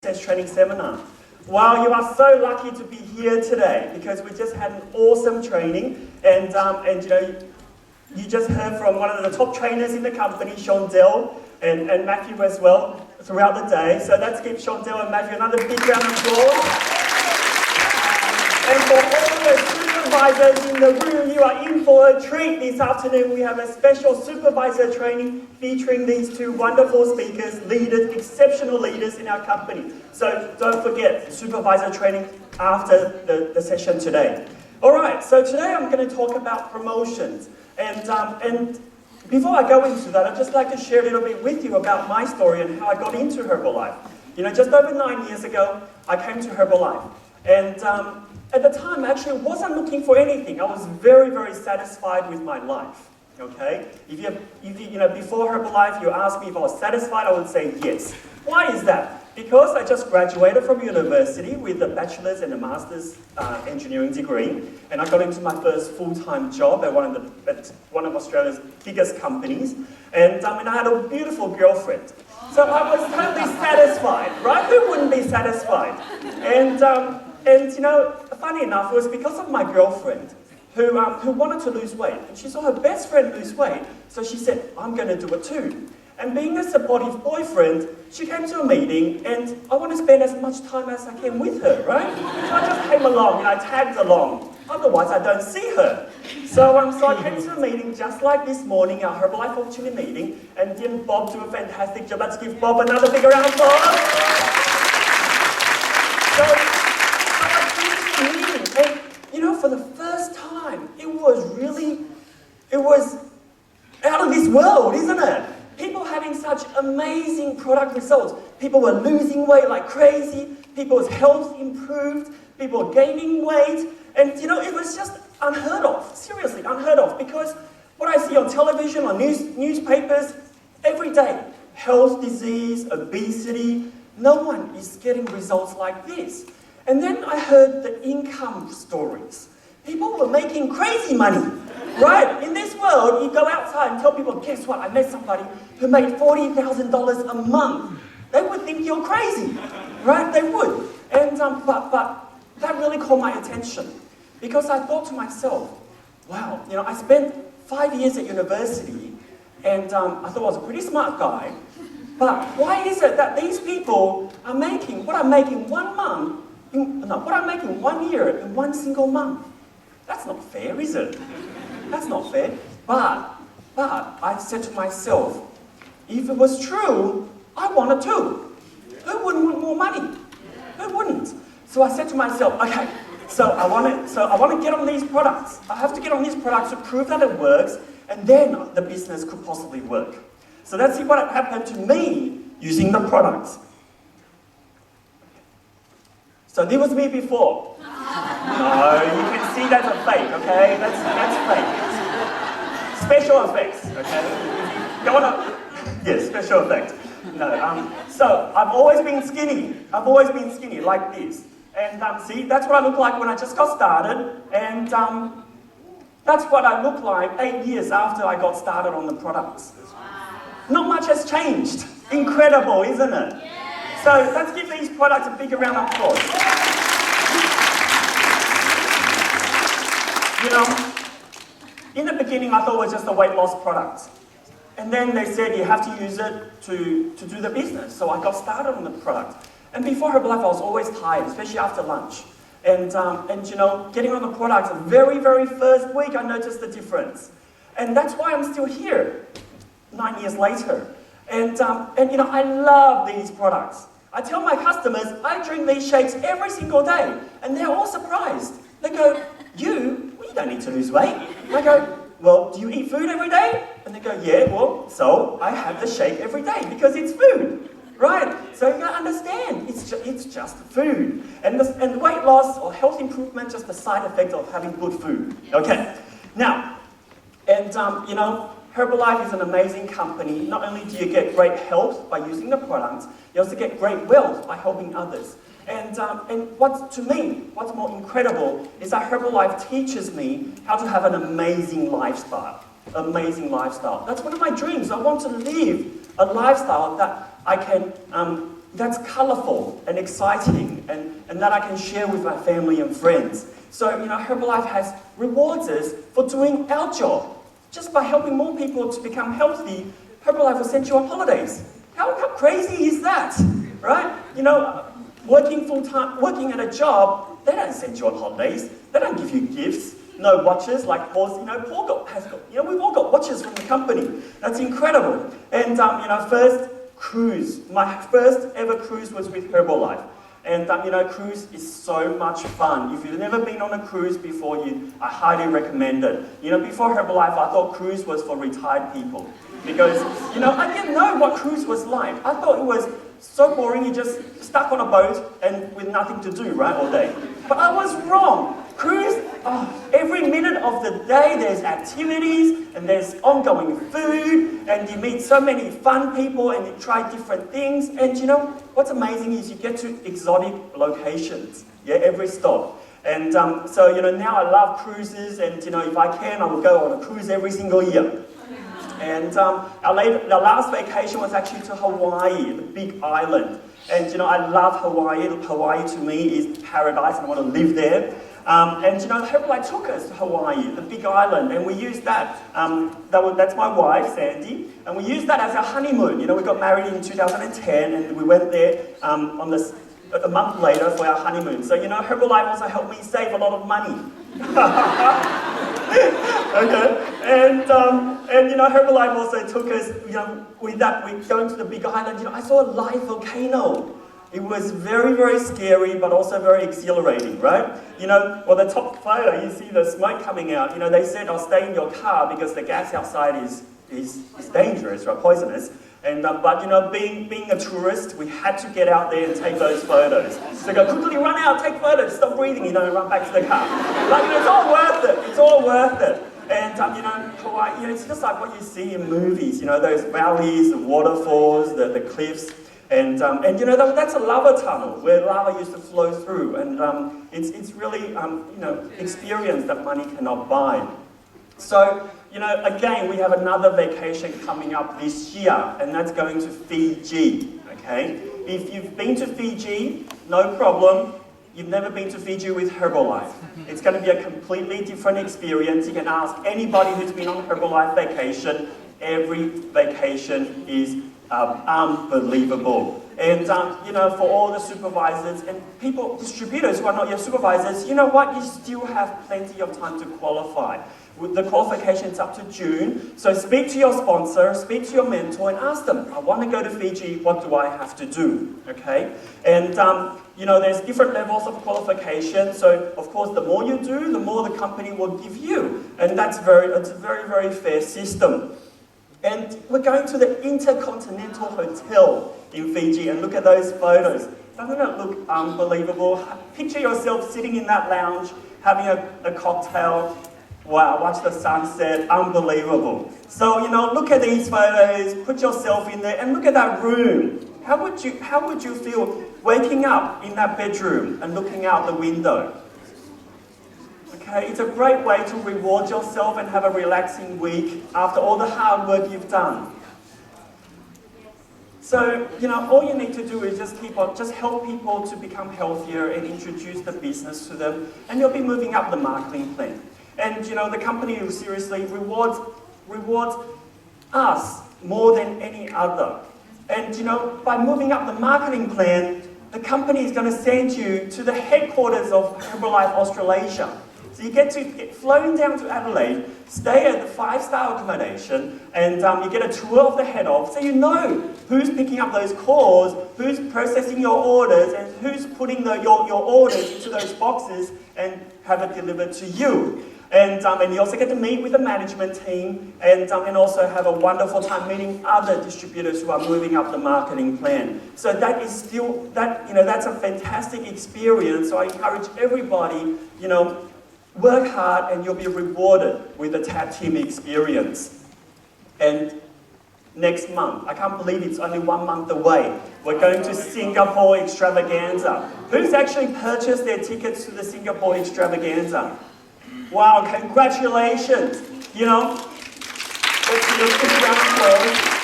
Success Training Seminar. Wow, you are so lucky to be here today because we just had an awesome training and you just heard from one of the top trainers in the company, Shondell, and Matthew as well throughout the day. So let's give Shondell and Matthew another big round of applause. And for all the supervisors in the room, you are in for a treat this afternoon. We have a special supervisor training featuring these two wonderful speakers, leaders, exceptional leaders in our company. So don't forget, supervisor training after the session today. All right, so today I'm going to talk about promotions. And before I go into that, I'd just like to share a little bit with you about my story and how I got into Herbalife. You know, just over 9 years ago, I came to Herbalife. And at the time, I actually wasn't looking for anything. I was very, very satisfied with my life. Okay? If you know, before Herbalife, you asked me if I was satisfied, I would say yes. Why is that? Because I just graduated from university with a bachelor's and a master's engineering degree, and I got into my first full-time job at one of Australia's biggest companies, and I had a beautiful girlfriend. So I was totally satisfied, right? Who wouldn't be satisfied? And you know, funny enough, it was because of my girlfriend who wanted to lose weight, and she saw her best friend lose weight, so she said, I'm going to do it too. And being a supportive boyfriend, she came to a meeting, and I want to spend as much time as I can with her, right? So I just came along, and I tagged along. Otherwise, I don't see her. So I came to a meeting just like this morning, our Herbalife Opportunity meeting, and didn't Bob do a fantastic job? Let's give Bob another big round of applause. So I came to the meeting, and you know, for the first time, it was out of this world, isn't it? People having such amazing product results. People were losing weight like crazy. People's health improved. People were gaining weight. And you know, it was just unheard of. Seriously, unheard of. Because what I see on television, on newspapers, every day, health, disease, obesity, no one is getting results like this. And then I heard the income stories. People were making crazy money, right? In this world, you go outside and tell people, guess what? I met somebody who made $40,000 a month. They would think you're crazy, right? They would. And but that really caught my attention because I thought to myself, wow, you know, I spent 5 years at university, and I thought I was a pretty smart guy. But why is it that these people are making what I'm making 1 month? What I'm making 1 year in one single month? That's not fair, is it? That's not fair. But I said to myself, if it was true, I want it too. Who wouldn't want more money? Who wouldn't? So I said to myself, okay, so I want to get on these products. I have to get on these products to prove that it works, and then the business could possibly work. So let's see what happened to me using the products. So this was me before. No, you can see that's a fake, okay? That's fake. Special effects, okay? You wanna? Yes, special effects. No, so I've always been skinny. I've always been skinny, like this. And see, that's what I look like when I just got started. And that's what I look like 8 years after I got started on the products. Not much has changed. Incredible, isn't it? Yes. So let's give these products a big round of applause. You know, in the beginning I thought it was just a weight loss product. And then they said you have to use it to do the business. So I got started on the product. And before Herbalife I was always tired, especially after lunch. And you know, getting on the product, the very, very first week I noticed the difference. And that's why I'm still here 9 years later. And you know, I love these products. I tell my customers, I drink these shakes every single day. And they're all surprised. They go, you don't need to lose weight. I go, well, do you eat food every day? And they go, yeah, well, so I have the shake every day because it's food, right? So you gotta understand, it's just food. And weight loss or health improvement, just the side effect of having good food. Okay, now, and you know, Herbalife is an amazing company. Not only do you get great health by using the products, you also get great wealth by helping others. And to me, what's more incredible is that Herbalife teaches me how to have an amazing lifestyle. Amazing lifestyle. That's one of my dreams. I want to live a lifestyle that I can that's colorful and exciting and that I can share with my family and friends. So, Herbalife has rewards us for doing our job. Just by helping more people to become healthy, Herbalife will send you on holidays. How crazy is that, right? Working full-time, working at a job, they don't send you on holidays. They don't give you gifts. No watches like Paul. Paul has got. We've all got watches from the company. That's incredible. And first cruise. My first ever cruise was with Herbalife. And cruise is so much fun. If you've never been on a cruise before, I highly recommend it. Before Herbalife, I thought cruise was for retired people. Because, I didn't know what cruise was like. I thought it was so boring, you just stuck on a boat and with nothing to do, right, all day. But I was wrong. Cruise, every minute of the day there's activities and there's ongoing food and you meet so many fun people and you try different things. And what's amazing is you get to exotic locations, every stop. And so now I love cruises and if I can, I will go on a cruise every single year. And our last vacation was actually to Hawaii, the big island. And I love Hawaii. Hawaii to me is paradise and I want to live there. And Herbalife took us to Hawaii, the big island, and we used that. That's my wife, Sandy, and we used that as our honeymoon. We got married in 2010 and we went there a month later for our honeymoon. So Herbalife also helped me save a lot of money. Okay, and Herbalife also took us, with going to the big island. I saw a live volcano. It was very, very scary, but also very exhilarating, right? The top photo, you see the smoke coming out. They said, "I'll stay in your car because the gas outside is dangerous, right? Poisonous." And but being a tourist, we had to get out there and take those photos. So go quickly, run out, take photos, stop breathing, and run back to the car. It's all worth it. It's all worth it. And Hawaii, it's just like what you see in movies. Those valleys, the waterfalls, the cliffs. And that's a lava tunnel where lava used to flow through, and it's really experience that money cannot buy. So again, we have another vacation coming up this year, and that's going to Fiji. Okay, if you've been to Fiji, no problem. You've never been to Fiji with Herbalife. It's going to be a completely different experience. You can ask anybody who's been on Herbalife vacation. Every vacation is unbelievable. And for all the supervisors and distributors who are not your supervisors, you still have plenty of time to qualify. The qualification's up to June, so speak to your sponsor, speak to your mentor and ask them, I want to go to Fiji, what do I have to do, okay? And there's different levels of qualification, so of course the more you do, the more the company will give you. And it's a very, very fair system. And we're going to the Intercontinental Hotel in Fiji, and look at those photos. Doesn't it look unbelievable? Picture yourself sitting in that lounge, having a cocktail. Wow, watch the sunset, unbelievable. So, look at these photos, put yourself in there, and look at that room. How would you feel waking up in that bedroom and looking out the window? Okay, it's a great way to reward yourself and have a relaxing week after all the hard work you've done. So, all you need to do is just help people to become healthier and introduce the business to them, and you'll be moving up the marketing plan. And the company seriously rewards us more than any other. And by moving up the marketing plan, the company is going to send you to the headquarters of Herbalife Australasia. So you get to get flown down to Adelaide, stay at the 5-star accommodation, and you get a tour of the head office, so you know who's picking up those calls, who's processing your orders, and who's putting your orders into those boxes and have it delivered to you. And you also get to meet with the management team and also have a wonderful time meeting other distributors who are moving up the marketing plan. So that is still, that's a fantastic experience. So I encourage everybody, work hard and you'll be rewarded with the tag team experience. And next month, I can't believe it's only 1 month away, we're going to Singapore Extravaganza. Who's actually purchased their tickets to the Singapore Extravaganza? Wow, congratulations. Let's give a quick round of applause.